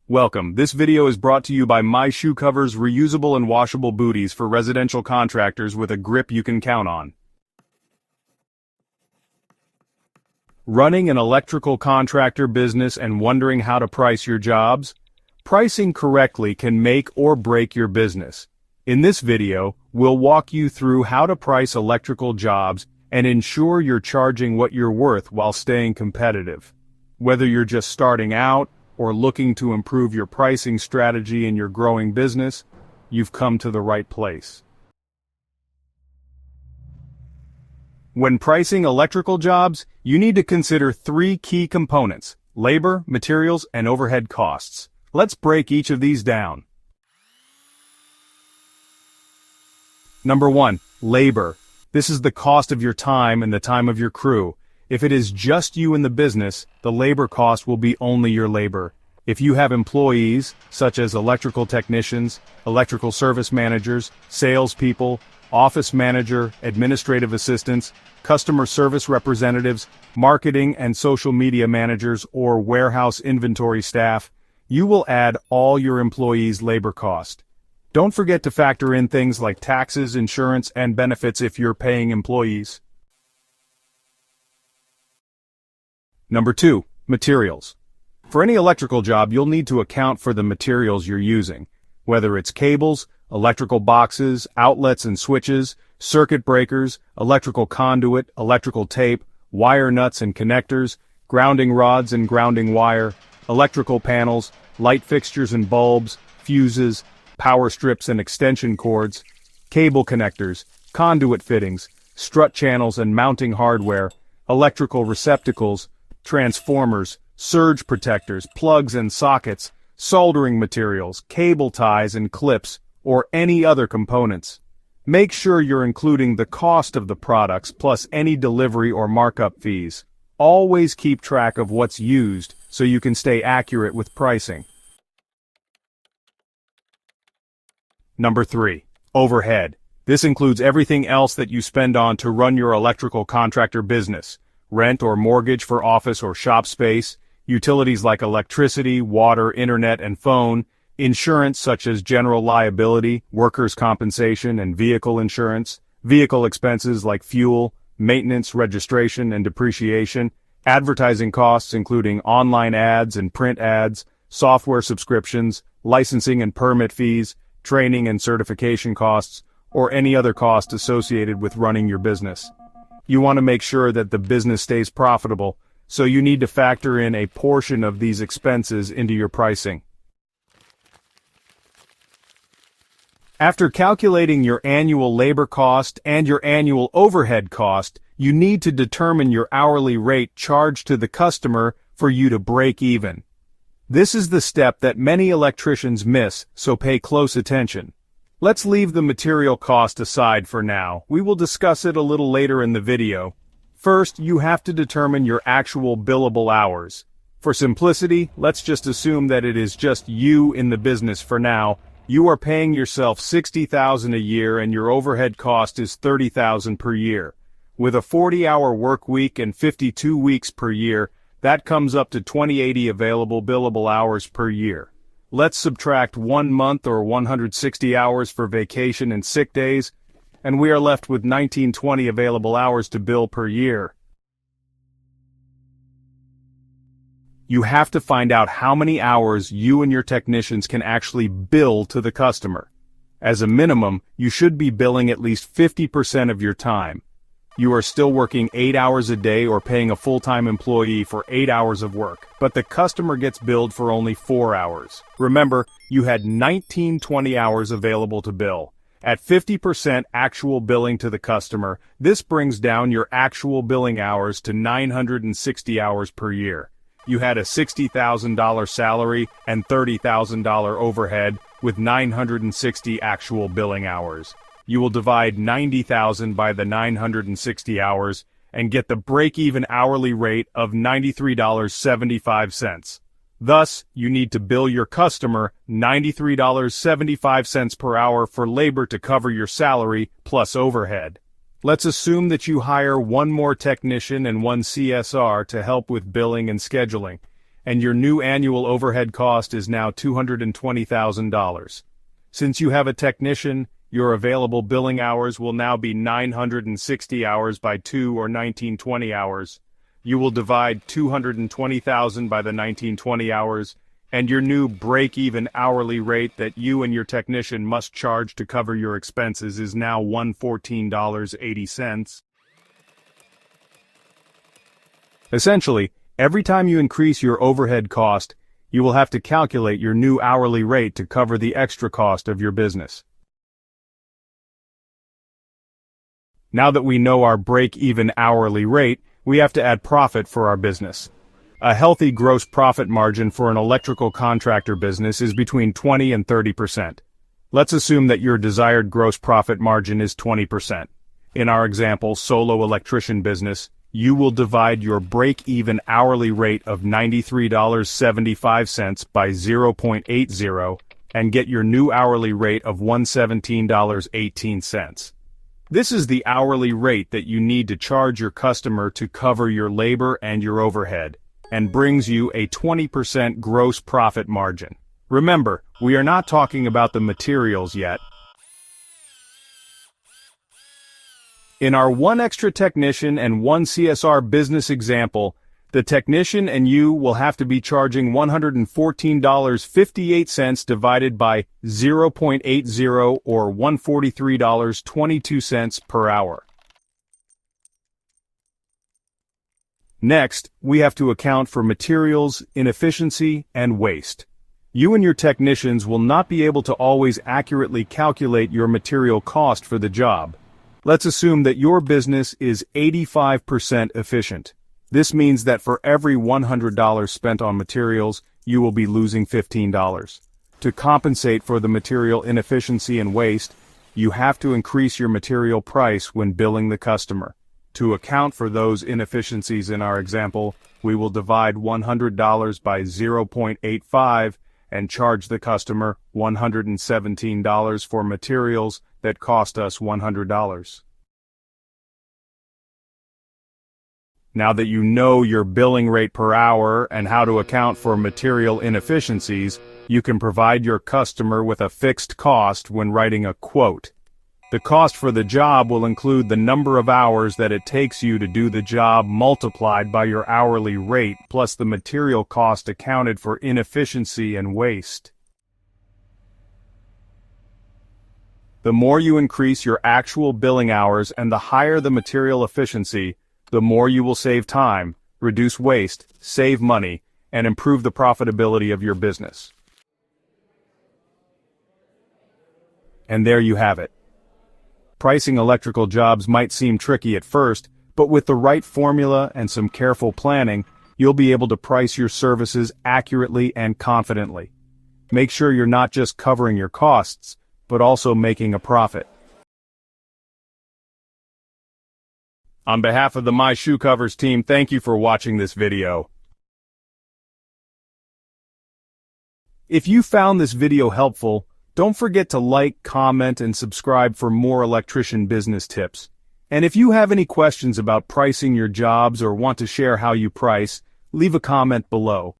Welcome. This video is brought to you by My Shoe Covers reusable and washable booties for residential contractors with a grip you can count on. Running an electrical contractor business and wondering how to price your jobs? Pricing correctly can make or break your business. In this video, we'll walk you through how to price electrical jobs and ensure you're charging what you're worth while staying competitive. Whether you're just starting out or looking to improve your pricing strategy in your growing business, you've come to the right place. When pricing electrical jobs, you need to consider three key components: labor, materials, and overhead costs. Let's break each of these down. Number 1, labor. This is the cost of your time and the time of your crew. If it is just you in the business, the labor cost will be only your labor. If you have employees, such as electrical technicians, electrical service managers, salespeople, office manager, administrative assistants, customer service representatives, marketing and social media managers, or warehouse inventory staff, you will add all your employees' labor cost. Don't forget to factor in things like taxes, insurance, and benefits if you're paying employees. Number 2, materials. For any electrical job, you'll need to account for the materials you're using, whether it's cables, electrical boxes, outlets and switches, circuit breakers, electrical conduit, electrical tape, wire nuts and connectors, grounding rods and grounding wire, electrical panels, light fixtures and bulbs, fuses, power strips and extension cords, cable connectors, conduit fittings, strut channels and mounting hardware, electrical receptacles, transformers, surge protectors, plugs and sockets, soldering materials, cable ties and clips, or any other components. Make sure you're including the cost of the products plus any delivery or markup fees. Always keep track of what's used so you can stay accurate with pricing. Number 3, overhead. This includes everything else that you spend on to run your electrical contractor business: rent or mortgage for office or shop space, utilities like electricity, water, internet, and phone, insurance such as general liability, workers' compensation, and vehicle insurance, vehicle expenses like fuel, maintenance, registration, and depreciation, advertising costs including online ads and print ads, software subscriptions, licensing and permit fees, training and certification costs, or any other cost associated with running your business. You want to make sure that the business stays profitable, so you need to factor in a portion of these expenses into your pricing. After calculating your annual labor cost and your annual overhead cost, you need to determine your hourly rate charged to the customer for you to break even. This is the step that many electricians miss, so pay close attention. Let's leave the material cost aside for now. We will discuss it a little later in the video. First, you have to determine your actual billable hours. For simplicity, let's just assume that it is just you in the business for now. You are paying yourself $60,000 a year and your overhead cost is $30,000 per year. With a 40-hour work week and 52 weeks per year, that comes up to 2080 available billable hours per year. Let's subtract 1 month or 160 hours for vacation and sick days, and we are left with 1920 available hours to bill per year. You have to find out how many hours you and your technicians can actually bill to the customer. As a minimum, you should be billing at least 50% of your time. You are still working 8 hours a day or paying a full-time employee for 8 hours of work, but the customer gets billed for only 4 hours. Remember, you had 1920 hours available to bill. At 50% actual billing to the customer, this brings down your actual billing hours to 960 hours per year. You had a $60,000 salary and $30,000 overhead with 960 actual billing hours. You will divide 90,000 by the 960 hours and get the break-even hourly rate of $93.75. Thus, you need to bill your customer $93.75 per hour for labor to cover your salary plus overhead. Let's assume that you hire one more technician and one CSR to help with billing and scheduling, and your new annual overhead cost is now $220,000. Since you have a technician, your available billing hours will now be 960 hours by 2 or 1920 hours. You will divide 220,000 by the 1920 hours, and your new break-even hourly rate that you and your technician must charge to cover your expenses is now $114.80. Essentially, every time you increase your overhead cost, you will have to calculate your new hourly rate to cover the extra cost of your business. Now that we know our break-even hourly rate, we have to add profit for our business. A healthy gross profit margin for an electrical contractor business is between 20 and 30%. Let's assume that your desired gross profit margin is 20%. In our example, solo electrician business, you will divide your break-even hourly rate of $93.75 by 0.80 and get your new hourly rate of $117.18. This is the hourly rate that you need to charge your customer to cover your labor and your overhead, and brings you a 20% gross profit margin. Remember, we are not talking about the materials yet. In our one extra technician and one CSR business example, the technician and you will have to be charging $114.58 divided by 0.80 or $143.22 per hour. Next, we have to account for materials, inefficiency, and waste. You and your technicians will not be able to always accurately calculate your material cost for the job. Let's assume that your business is 85% efficient. This means that for every $100 spent on materials, you will be losing $15. To compensate for the material inefficiency and waste, you have to increase your material price when billing the customer. To account for those inefficiencies in our example, we will divide $100 by 0.85 and charge the customer $117 for materials that cost us $100. Now that you know your billing rate per hour and how to account for material inefficiencies, you can provide your customer with a fixed cost when writing a quote. The cost for the job will include the number of hours that it takes you to do the job multiplied by your hourly rate plus the material cost accounted for inefficiency and waste. The more you increase your actual billing hours and the higher the material efficiency, the more you will save time, reduce waste, save money, and improve the profitability of your business. And there you have it. Pricing electrical jobs might seem tricky at first, but with the right formula and some careful planning, you'll be able to price your services accurately and confidently. Make sure you're not just covering your costs, but also making a profit. On behalf of the My Shoe Covers team, thank you for watching this video. If you found this video helpful, don't forget to like, comment, and subscribe for more electrician business tips. And if you have any questions about pricing your jobs or want to share how you price, leave a comment below.